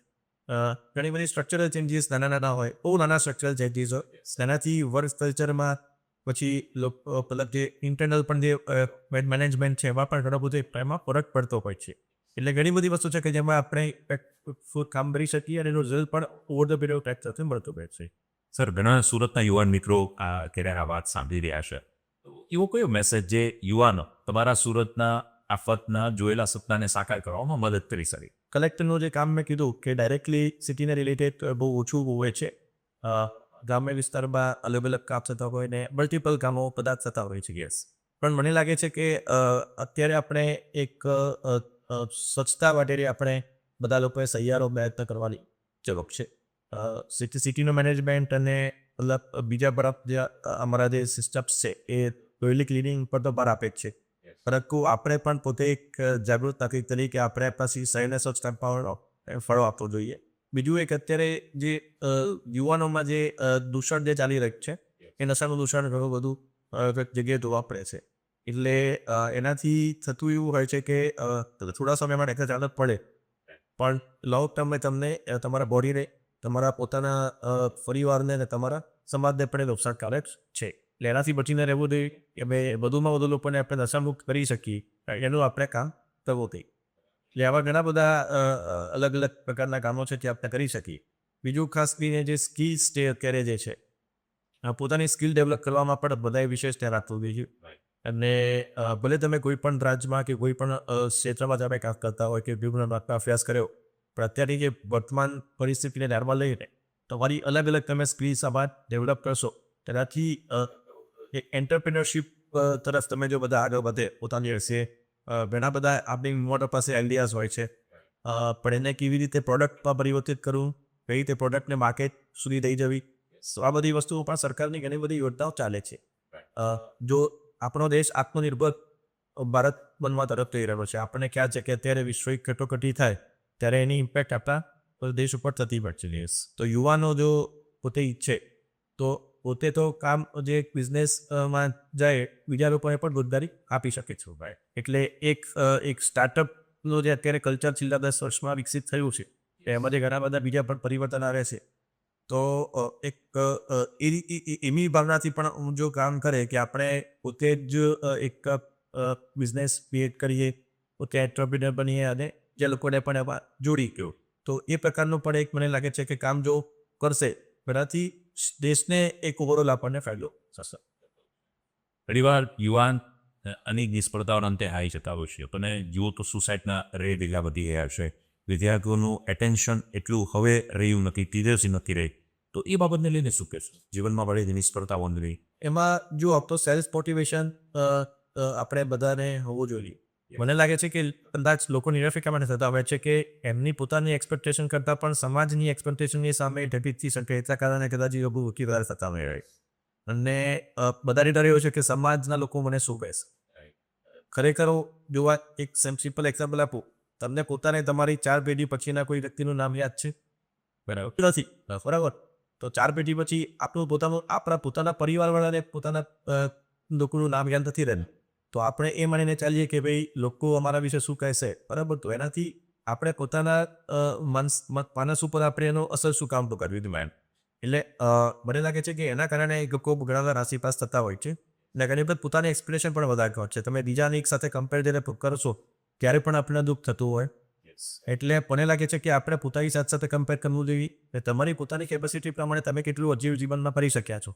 ઘણી બધી સ્ટ્રક્ચરલ ચેન્જીસ નાના હોય, બહુ નાના સ્ટ્રક્ચરલ ચેન્જીસ હોય, તેનાથી વર્ક કલ્ચરમાં પછી મતલબ જે ઇન્ટરનલ પણ જે મેનેજમેન્ટ છે એમાં પણ ઘણો બધો એમાં ફરક પડતો હોય છે. એટલે ઘણી બધી વસ્તુ છે કે જેમાં આપણે કામ કરી શકીએ અને એનું રિઝલ્ટ પણ over the period of time સાથે મળતું હોય છે. સર, ઘણા સુરતના યુવાન મિત્રો અત્યારે આ વાત સાંભળી રહ્યા છે. એવો કયો મેસેજ જે યુવાનો તમારા સુરતના આફતના જોયેલા સપનાને સાકાર કરવામાં મદદ કરી શકે? કલેક્ટરનું જે કામ મેં કીધું કે ડાયરેક્ટલી સિટીને રિલેટેડ બહુ ઓછું હોય છે. ગ્રામ્ય વિસ્તારમાં અલગ અલગ કામ થતા હોય ને મલ્ટિપલ કામો બધા થતા હોય છે. યસ, પણ મને લાગે છે કે અત્યારે આપણે એક સ્વચ્છતા માટે આપણે બધા લોકોએ સહિયારો પ્રયત્ન કરવાની જરૂર છે. સિટીનું મેનેજમેન્ટ અને મતલબ બીજા બરાબર જે અમારા જે સિસ્ટમ્સ છે એ ટોયલી ક્લિનિંગ પર તો ભાર આપે જ છે, પરંતુ આપણે પણ પોતે એક જાગૃત નાગરિક તરીકે આપણે પાછી શહેરને સ્વચ્છ રાખવાનો ફળો આપવો જોઈએ. બીજું એક અત્યારે જે યુવાનોમાં જે દૂષણ જે ચાલી રહ્યું છે એ નશાનું દૂષણ ઘણું બધું જગ્યાએ જોવા પડે છે. એટલે એનાથી થતું એવું હોય છે કે થોડા સમય માટે એક આદત પડે પણ લોંગ ટર્મે તમને તમારા બોડીને, તમારા પોતાના પરિવારને અને તમારા સમાજને પણ એ નુકસાનકારક છે. એટલે એનાથી બચીને રહેવું જોઈએ કે ભાઈ વધુમાં વધુ લોકોને આપણે નશામુક્ત કરી શકીએ એનું આપણે કામ કરવું જોઈએ. એટલે આવા ઘણા બધા અલગ અલગ પ્રકારના કામો છે જે આપણે કરી શકીએ. બીજું ખાસ કરીને જે સ્કિલ્સ જે અત્યારે જે છે પોતાની સ્કિલ ડેવલપ કરવામાં પણ બધાએ વિશેષ ધ્યાન રાખવું જોઈએ. અને ભલે તમે કોઈ પણ રાજ્યમાં કે કોઈ પણ ક્ષેત્રમાં તમે કામ કરતા હોય કે વિભિન્ન અભ્યાસ કર્યો પણ અત્યારની જે વર્તમાન પરિસ્થિતિને ધ્યાનમાં લઈને તમારી અલગ અલગ તમે સ્કિલ્સ આમાં ડેવલપ કરશો તેનાથી એક એન્ટરપ્રિનરશિપ તરફ તમે જો બધા આગળ વધે પોતાની હશે. ઘણા બધા આપણી મોટા પાસે આઈડિયાઝ હોય છે પણ એને કેવી રીતે પ્રોડક્ટમાં પરિવર્તિત કરવું, કઈ રીતે પ્રોડક્ટને માર્કેટ સુધી લઈ જવી, આ બધી વસ્તુઓ પણ સરકારની ઘણી બધી યોજનાઓ ચાલે છે. જો આપણો દેશ આત્મનિર્ભર ભારત બનવા તરફ જઈ રહ્યો છે. આપણને ખ્યાલ છે કે અત્યારે વૈશ્વિક કટોકટી થાય ત્યારે એની ઇમ્પેક્ટ આપણા દેશ ઉપર થતી હોય છે. તો યુવાનો જો પોતે ઈચ્છે તો પોતે તો કામ જે બિઝનેસમાં જાય બીજા લોકોને પણ રોજગારી આપી શકે છે ભાઈ. એટલે એક સ્ટાર્ટઅપનું જે અત્યારે કલ્ચર છેલ્લા 10 વર્ષમાં વિકસિત થયું છે એમાંથી ઘણા બધા બીજા પણ પરિવર્તન આવે છે. તો એક એવી ભાવનાથી પણ જો કામ કરે કે આપણે પોતે જ એક બિઝનેસ ક્રિએટ કરીએ, પોતે એન્ટરપ્રિનર બનીએ અને જે લોકોને પણ એમાં જોડી ગયો તો એ પ્રકારનું પણ એક મને લાગે છે કે કામ જો કરશે એનાથી દેશને એક ઓવરઓલ આપણને ફાયદો થશે. ઘણીવાર યુવાન અનેક નિષ્ફળતાઓના અંતે હારી જતા હોય છે અને જુઓ તો સુસાઇડના રેટ એટલા વધી ગયા છે. વિદ્યાર્થીઓનું એટેન્શન એટલું હવે રહ્યું નથી, ટીચર્સ નથી રહી. તો એ બાબતને લઈને શું કહેશો? જીવનમાં પડેલી નિષ્ફળતાઓ લઈ એમાં જો તો સેલ્ફ મોટિવેશન આપણે બધાને હોવું જોઈએ. મને લાગે છે કે કદાચ લોકો નિરફિકા માટે થતા હોય છે કે એમની પોતાની એક્સપેક્ટેશન કરતાં પણ સમાજની એક્સપેક્ટેશનની સામે ઢબીથી શકે એટલા કારણે કદાચ એ લોકો વધારે થતા હોય. અને બધાને ડર એવો છે કે સમાજના લોકો મને શું કહેશે. ખરેખર જોવા એક સિમ્પલ એક્ઝામ્પલ આપું, તમને પોતાને તમારી 4 પેઢી પછીના કોઈ વ્યક્તિનું નામ યાદ છે? બરાબર નથી, બરાબર. તો 4 પેઢી પછી આપણા પોતાના પરિવારવાળાને પોતાના લોકોનું નામ યાદ નથી રહેતું. તો આપણે એ માનીને ચાલીએ કે ભાઈ લોકો અમારા વિશે શું કહેશે, બરાબર. તો એનાથી આપણે પોતાના માનસ ઉપર આપણે એનો અસર શું કામ તો કરવી હતી. એટલે મને લાગે છે કે એના કારણે લોકો ઘણા વાર રાશિપાસ થતા હોય છે અને ઘણી વખત પોતાની એક્સપ્રેશન પણ વધારે હોય છે. તમે બીજાની એક સાથે કમ્પેર જ્યારે કરશો ત્યારે પણ આપણને દુઃખ થતું હોય એટલે મને લાગે છે કે આપણે પોતાની સાથે સાથે કમ્પેર કરવું જોઈએ અને તમારી પોતાની કેપેસિટી પ્રમાણે તમે કેટલું અચીવ જીવનમાં કરી શક્યા છો.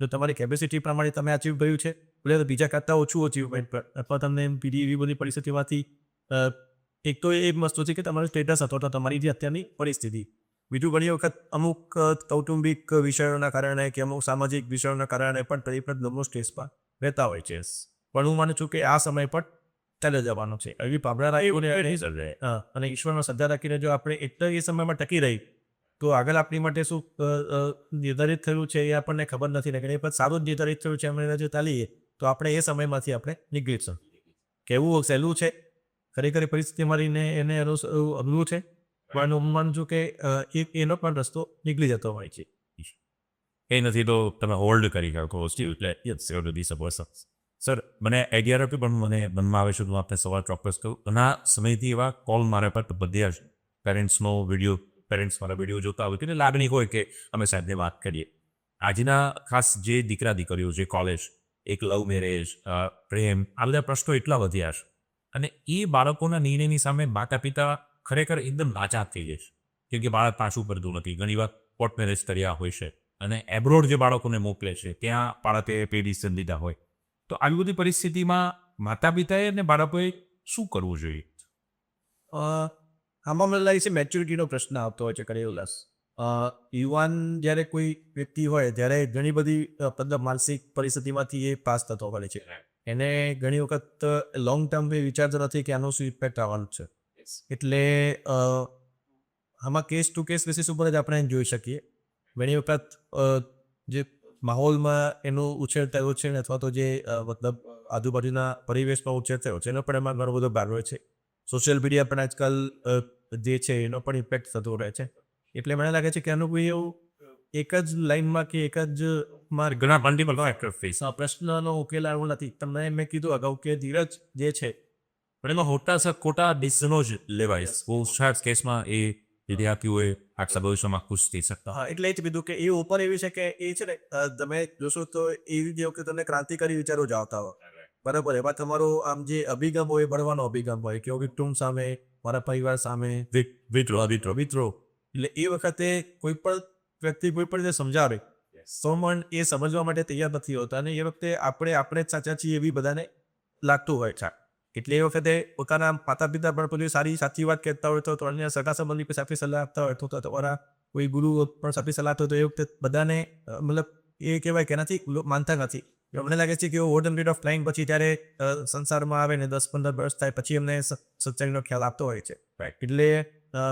જો તમારી કેપેસિટી પ્રમાણે તમે અચીવ કર્યું છે એટલે તો બીજા કરતાં ઓછું અચીવમેન્ટ પર અથવા તમને બીજી એવી બધી પરિસ્થિતિમાંથી એક તો એ વસ્તુ છે કે તમારું સ્ટેટસ અથવા તો તમારી જે અત્યારની પરિસ્થિતિ. બીજું ઘણી વખત અમુક કૌટુંબિક વિષયોના કારણે કે અમુક સામાજિક વિષયોના કારણે પણ પરિપત લોકો સ્ટ્રેસમાં રહેતા હોય છે. પણ હું માનું છું કે આ સમય પર ચાલે જવાનો છે. એવી ભાવના રાખીને અને ઈશ્વરનો શ્રદ્ધા રાખીને જો આપણે એટલા એ સમયમાં ટકી રહી તો આગળ આપણી માટે શું નિર્ધારિત થયું છે એ આપણને ખબર નથી ને ઘણી વખત સારું જ નિર્ધારિત થયું છે અમે જો ચાલીએ તો આપણે એ સમયમાંથી આપણે નીકળીશું. કહેવું સહેલું છે, ખરેખર પરિસ્થિતિમાં રહીને એને અઘરું છે, પણ હું માનું છું કે એનો પણ રસ્તો નીકળી જતો હોય છે. એ નથી તો તમે હોલ્ડ કરી શકો એટલે સર મને આઈડિયા આપ્યું પણ મને મનમાં આવે છે તો હું આપને સવાલ ચોક્કસ કહું. ઘણા સમયથી એવા કોલ મારા પર બધ્યા છે. પેરેન્ટ્સ મારા વિડીયો જોતા હોય એટલે લાગણી હોય કે અમે સાહેબને વાત કરીએ. આજના ખાસ જે દીકરા દીકરીઓ છે કોલેજ, એક લવ મેરેજ, પ્રેમ, આ બધા પ્રશ્નો એટલા વધ્યા છે અને એ બાળકોના નિર્ણયની સામે માતા પિતા ખરેખર એકદમ નાચાર થઈ જાય છે. કેમ કે બાળક પાછું પડતું નથી. ઘણીવાર કોર્ટ મેરેજ કર્યા હોય છે અને એબ્રોડ જે બાળકોને મોકલે છે ત્યાં બાળકે પે ડિસિઝન લીધા હોય. તો આવી બધી પરિસ્થિતિમાં માતા પિતાએ અને બાળકોએ શું કરવું જોઈએ? આમાં મને લાગે છે મેચ્યુરિટીનો પ્રશ્ન આવતો હોય છે કરેલાસ. યુવાન જ્યારે કોઈ વ્યક્તિ હોય ત્યારે ઘણી બધી મતલબ માનસિક પરિસ્થિતિમાંથી એ પાસ થતો હોય છે. એને ઘણી વખત લોંગ ટર્મ એ વિચારતો નથી કે આનો શું ઇમ્પેક્ટ આવવાનું છે. એટલે આમાં કેસ ટુ કેસ બેસિસ ઉપર જ આપણે જોઈ શકીએ. ઘણી વખત જે માહોલમાં એનો ઉછેર થયો છે અથવા તો જે મતલબ આજુબાજુના પરિવેશમાં ઉછેર થયો છે એનો પણ એમાં ઘણો બધો ભાગ હોય છે. સોશિયલ મીડિયા પણ આજકાલ જે છે એનો પણ ઇમ્પેક્ટ થતો રહે છે. એટલે મને લાગે છે કે આનું કોઈ એવું એક જ લાઈનમાં કે એક જ માર્ગ ઘણા મલ્ટિપલ પ્રશ્નનો ઉકેલ આવો નથી. તમને મેં કીધું અગાઉ કે ધીરજ જે છે પણ એમાં ખોટા ડિસિઝનો જ લેવાય. બહુ શાર્પ કેસમાં એ વિદ્યાર્થીઓએ આખા ભવિષ્યમાં ખુશ થઈ શકતા. હા, એટલે એ જ કીધું કે એ ઉપર એવી છે કે એ છે ને તમે જોશો તો એવી જે વખતે તમને ક્રાંતિકારી વિચારો જ આવતા હોય બરાબર. એમાં તમારો આમ જે અભિગમ હોય ભણવાનો અભિગમ હોય કે કુટુંબ સામે, મારા પરિવાર સામે, મિત્રો એટલે એ વખતે કોઈ પણ વ્યક્તિ કોઈ પણ જે સમજાવે તો પણ એ સમજવા માટે તૈયાર નથી હોતા અને એ વખતે આપણે જ સાચા છીએ એવી બધાને લાગતું હોય છે. એટલે એ વખતે પોતાના માતા પિતા પણ પેલી સાચી વાત કહેતા હોય તો અન્ય સગા સંબંધી સાચી સલાહ આપતા હોય તો તમારા કોઈ ગુરુ પણ સાચી સલાહ આપતો હોય તો એ વખતે બધાને મતલબ એ કહેવાય કે એનાથી માનતા નથી. મને લાગે છે કે over the period of time પછી જ્યારે સંસારમાં આવે ને 10-15 વર્ષ થાય પછી એમને સચ્ચાઈનો ખ્યાલ આપતો હોય છે. એટલે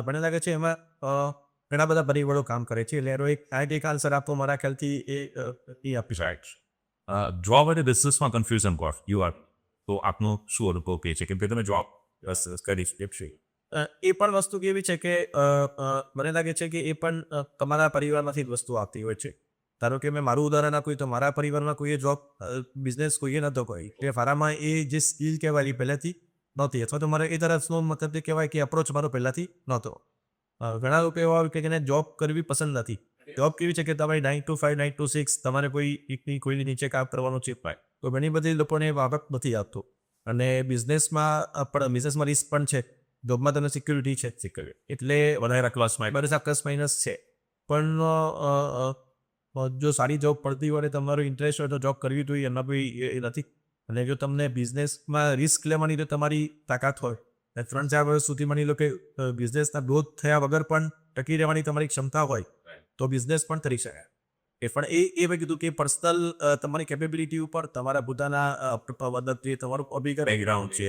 મને લાગે છે એમાં ઘણા બધા પરિબળો કામ કરે છે. એટલે એનો એક આન્સર આપવો મારા ખ્યાલથી એ આપી શકાય. જોબ અને બિઝનેસમાં કન્ફ્યુઝન યુ આર તો આપનો શું અનુભવ કહે છે? કેમ કે તમે જોબ કરી એ પણ વસ્તુ કેવી છે કે મને લાગે છે કે એ પણ તમારા પરિવારમાંથી જ વસ્તુ આવતી હોય છે. ધારો કે મેં મારું ઉદાહરણ આપ્યું તો મારા પરિવારમાં કોઈએ જોબ બિઝનેસ કોઈએ નહોતો કરી. એટલે મારામાં એ જે સ્કિલ કહેવાય એ પહેલાંથી નહોતી અથવા તો મારે એ તરફનો મતલબ જે કહેવાય કે અપ્રોચ મારો પહેલાંથી નહોતો. ઘણા લોકો એવા હોય કે જેને જોબ કરવી પસંદ નથી. જોબ કેવી છે કે તમારી 9 to 5, 9 to 6 તમારે કોઈની નીચે કામ કરવાનું છે. તો ઘણી બધી લોકોને બાબત નથી આવતું. અને બિઝનેસમાં રિસ્ક પણ છે. જોબમાં તમને સિક્યુરિટી છે એટલે વધારે પ્લસ માઇનસ છે. પણ જો સારી જોબ પડતી હોય તમારો ઇન્ટરેસ્ટ હોય તો જોબ કરવી જોઈએ એમાં કોઈ એ નથી. અને જો તમને બિઝનેસમાં રિસ્ક લેવાની જો તમારી તાકાત હોય 3-4 વર્ષ સુધી માની લો કે બિઝનેસના ગ્રોથ થયા વગર પણ ટકી રહેવાની તમારી ક્ષમતા હોય તો બિઝનેસ પણ કરી શકાય. પણ એ મેં કીધું કે પર્સનલ તમારી કેપેબિલિટી ઉપર તમારા પોતાના મતલબ જે તમારું અભિગમ બેકગ્રાઉન્ડ છે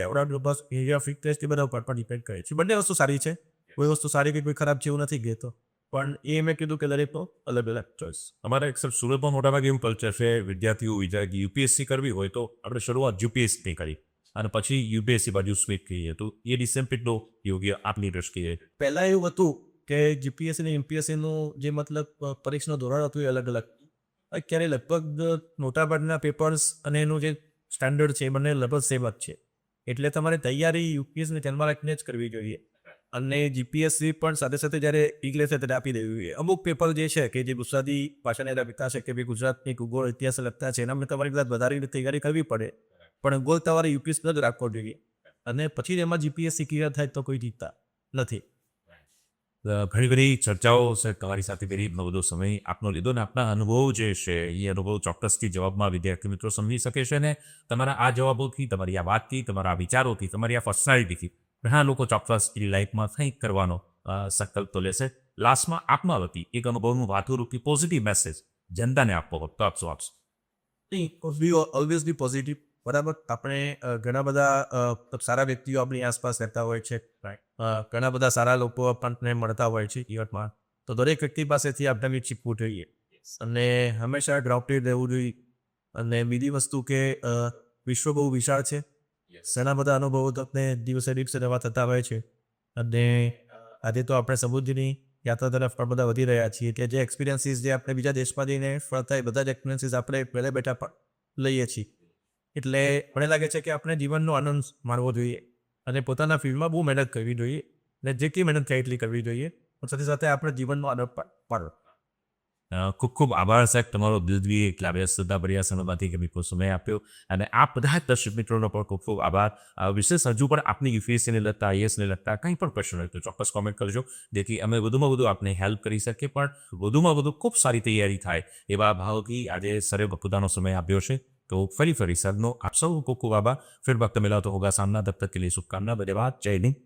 એરિયા ફિટનેસ એ બધા ઉપર પણ ડિપેન્ડ કરે છે. બંને વસ્તુ સારી છે. કોઈ વસ્તુ સારી કે કોઈ ખરાબ છે એવું નથી કહેતો. પણ એ મેં કીધું કે દરેકનો અલગ અલગ ચોઈસ. અમારે સર સુરતમાં મોટાભાગે એવું કલ્ચર છે વિદ્યાર્થીઓ વિચારે કે યુપીએસસી કરવી હોય તો આપણે શરૂઆત યુપીએસસી કરી અને પછી યુપીએસસી બાજુ સ્વીચ કરીએ તો એ ડિસિપ્લિનનો યોગ્ય આપની દ્રષ્ટિએ. પહેલાં એવું હતું કે જીપીએસસી અને યુપીએસસીનું જે મતલબ પરીક્ષાનું ધોરણ હતું એ અલગ અલગ. અત્યારે લગભગ મોટાભાગના પેપર્સ અને એનું જે સ્ટાન્ડર્ડ છે એ બંને લગભગ સેમ જ છે. એટલે તમારે તૈયારી યુપીએસસીને ધ્યાનમાં રાખીને જ કરવી જોઈએ. અને જીપીએસસી પણ સાથે સાથે જ્યારે ઇંગ્લિશ ત્યારે આપી દેવી જોઈએ. અમુક પેપર જે છે કે જે ગુજરાતી ભાષાને લગતા છે કે ભાઈ ગુજરાતની ભૂગોળ ઇતિહાસ લગતા છે એના તમારી કદાચ વધારે તૈયારી કરવી પડે. પણ ગોલ તમારે યુપીએસસી જ રાખવો જોઈએ. અને પછી એમાં જીપીએસસી ક્લિયર થાય તો કોઈ જીતતા. નથી. ઘણી બધી ચર્ચાઓ સર તમારી સાથે કરી એટલો બધો સમય આપનો લીધો ને આપના અનુભવ જે છે એ અનુભવ ચોક્કસથી જવાબમાં વિદ્યાર્થી મિત્રો સમજી શકે છે ને તમારા આ જવાબોથી તમારી આ વાતથી તમારા આ વિચારોથી તમારી આ પર્સનાલિટીથી ઘણા લોકો ચોક્કસ એ લાઈફમાં કંઈક કરવાનો સંકલ્પ તો લેશે. લાસ્ટમાં આપના વતી એક અનુભવનું વાતુરૂપી પોઝિટિવ મેસેજ જનતાને આપવો હોય તો આપશો. Always B positive. બરાબર, આપણે ઘણા બધા સારા વ્યક્તિઓ આપણી આસપાસ રહેતા હોય છે. ઘણા બધા સારા લોકો આપણને મળતા હોય છે જીવનમાં. તો દરેક વ્યક્તિ પાસેથી આપણે બી શીખવું જોઈએ અને હંમેશા ગ્રાઉન્ડેડ રહેવું જોઈએ. અને બીજી વસ્તુ કે વિશ્વ બહુ વિશાળ છે. ઘણા બધા અનુભવો તમને દિવસે દિવસે નવા થતા હોય છે અને આજે તો આપણે સમુદ્રની યાત્રા તરફ પણ બધા વધી રહ્યા છીએ કે જે એક્સપિરિયન્સીસ જે આપણે બીજા દેશમાં જઈને ફરતા એ બધા જ એક્સપિરિયન્સીસ આપણે પહેલે બેઠા પણ લઈએ છીએ. એટલે મને લાગે છે કે આપણે જીવનનો આનંદ માણવો જોઈએ અને પોતાના ફિલ્ડમાં બહુ મહેનત કરવી જોઈએ અને જેટલી મહેનત થાય એટલી કરવી જોઈએ પણ સાથે સાથે આપણે જીવનનો આનંદ પણ માણવો. ખૂબ ખૂબ આભાર સાહેબ તમારો દિલથી એટલા વ્યસ્તતા ભર્યા સમયમાંથી કે મિત્રો સમય આપ્યો અને આ બધા જ દર્શક મિત્રોનો પણ ખૂબ ખૂબ આભાર. વિશેષ હજુ પણ આપની યુપીએસસીને લગતા આઈએસને લગતા કંઈ પણ પ્રશ્ન હોય તો ચોક્કસ કોમેન્ટ કરજો જેથી અમે વધુમાં વધુ આપને હેલ્પ કરી શકીએ પણ વધુમાં વધુ ખૂબ સારી તૈયારી થાય એવા ભાવથી આજે સરે પોતાનો સમય આપ્યો છે. તો ફરી સરનો આપ સૌ ખૂબ ખૂબ આભાર. फिर वक्त मिला तो होगा सामना, तब तक के लिए शुभकामना. धन्यवाद. जय हिंद.